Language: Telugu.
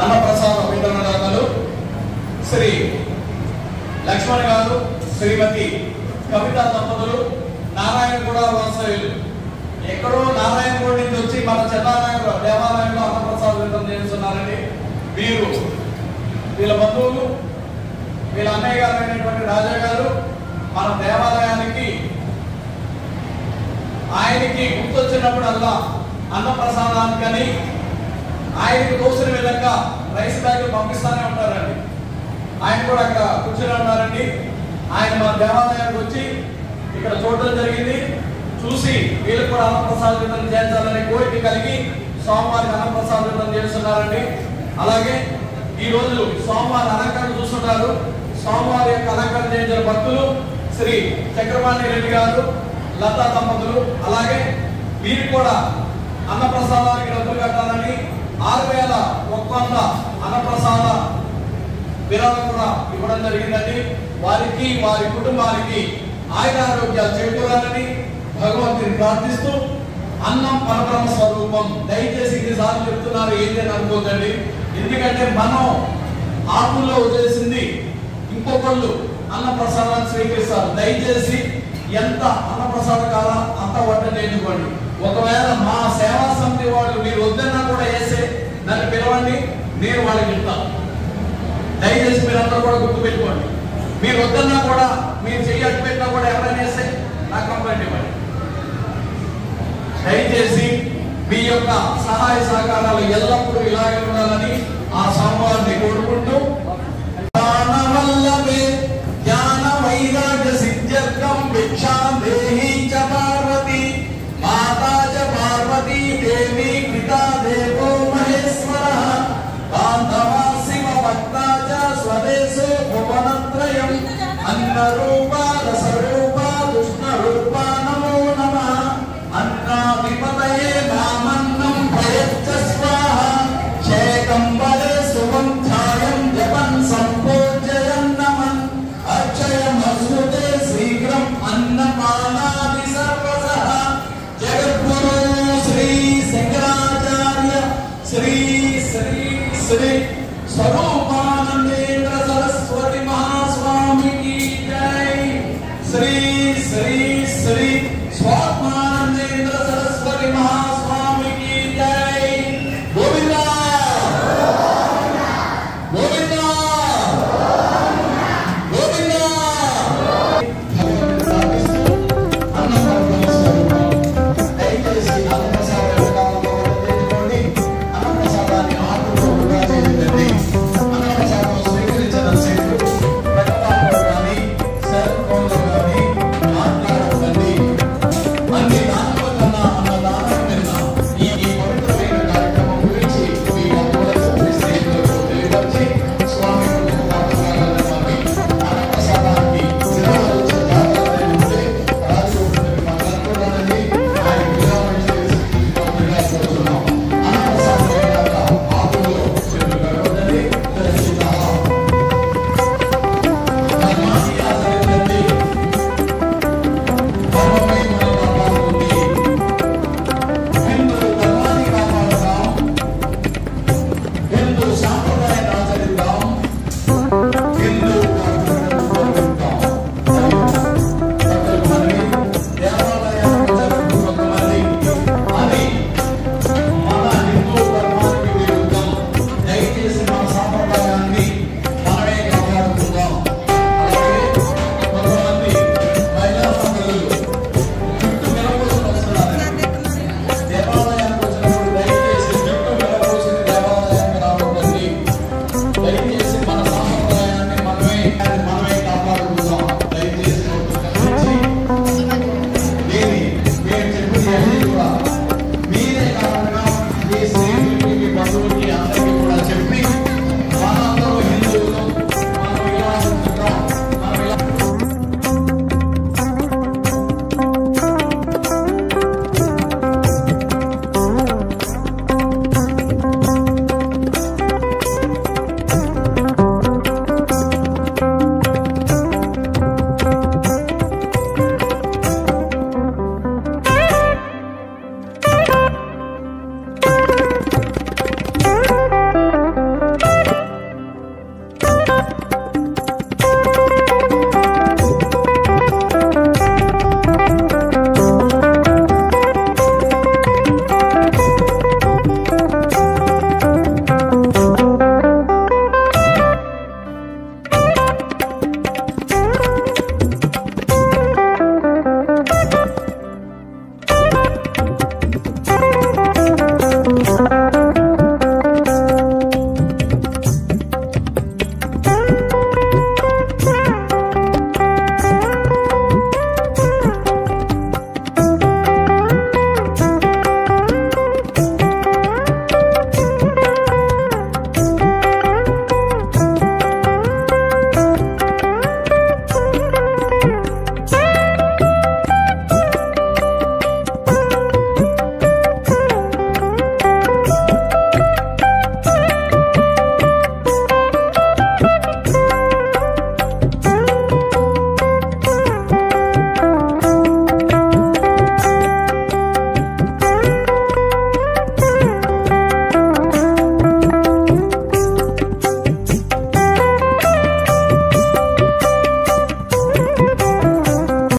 అన్నప్రసాద వితరణదాతలు శ్రీ లక్ష్మణ్ గారు, శ్రీమతి కవిత దంపతులు, నారాయణగూడ వాస్తవ్యులు. ఎక్కడో నారాయణగూడ నుంచి వచ్చి మన చెన్నారాయణ దేవాలయంలో అన్నప్రసాద వితరణ చేస్తున్నారండి. వీళ్ళ బంధువులు, వీళ్ళ అన్నయ్య గారు అయినటువంటి రాజా గారు మన దేవాలయానికి ఆయనకి గుర్తొచ్చినప్పుడల్లా అన్నప్రసాదానికని ఆయనకి తోసిన విధంగా రైస్ బ్యాగులు పంపిస్తానే ఉంటారండి. ఆయన కూడా అక్కడ కూర్చొని ఉన్నారండి. ఆయన మన దేవాలయానికి వచ్చి ఇక్కడ చూడటం జరిగింది. చూసి వీళ్ళకి కూడా అన్నప్రసాద వితరణ చేయించాలనే కోరిక కలిగి సోమవారికి అన్నప్రసాద వితరణ చేస్తున్నారండి. అలాగే ఈ రోజు సోమవారి అలంకరణ చూస్తుంటారు. సోమవారి యొక్క అలంకరణ చేయించిన భక్తులు శ్రీ చక్రపాణి రెడ్డి గారు, లతా దంపతులు. అలాగే వీరు కూడా అన్నప్రసాదానికి డబ్బులు కట్టాలని 6,100 అన్నప్రసాద విరాళం కూడా ఇవ్వడం జరిగిందండి. వారికి వారి కుటుంబానికి ఆయురారోగ్యాలు చేకూరాలని భగవంతుని ప్రార్థిస్తూ, అన్నం పరబ్రహ్మ స్వరూపం. దయచేసి ఇన్నిసార్లు చెప్తున్నారు, ఏంటని అనుకోకండి. ఎందుకంటే మనం ఆకుల్లో వదిలేసింది ఇంకొకళ్ళు అన్నప్రసాదాన్ని స్వీకరిస్తారు. దయచేసి ఎంత అన్నప్రసాద కాల అంత వంట చేయించుకోండి. ఒకవేళ మా సేవా సమితి వాళ్ళు మీరు వద్దన్నా కూడా వేసే నన్ను పిలవండి, నేను వాళ్ళకి ఇస్తాను. దయచేసి మీరందరూ కూడా గుర్తు పెట్టుకోండి. మీరు వద్దన్నా కూడా, మీరు చెయ్యట్టు పెట్టినా కూడా ఎవరైనా వేస్తే నాకు కంప్లైంట్ ఇవ్వండి. దయచేసి మీ యొక్క సహాయ సహకారాలు ఎల్లప్పుడూ ఇలాగే ఉండాలని ఆ స్వామివారిని కోరుకుంటూ, జ్ఞాన వైరాగ్య సిద్ధ్యర్థం భిక్షాం దేహి చ పార్వతి మాతా చ పార్వతీ దేవి పితా దేవో మహేశ్వరః బాంధవా శివ భక్తా చ స్వదేశో భువనత్రయం అన్నరూపా రసరూపా కృష్ణరూపా నమో నమః అన్నాధిపతయే నామన్నం ప్రయచ్చ స్వాహా శేకం వదే సువంధ్యాయం జపన్ సంపూజ్యయన్ నమన్ అక్షయం అశ్రుతే శీఘ్రం అన్నపానాది సర్వసః జగద్గురు శ్రీ శంకరాచార్య శ్రీ శ్రీ శ్రీ స్వరూపానందేంద్ర సరస్వతి మహాస్వామికి జై. శ్రీ శ్రీ శ్రీ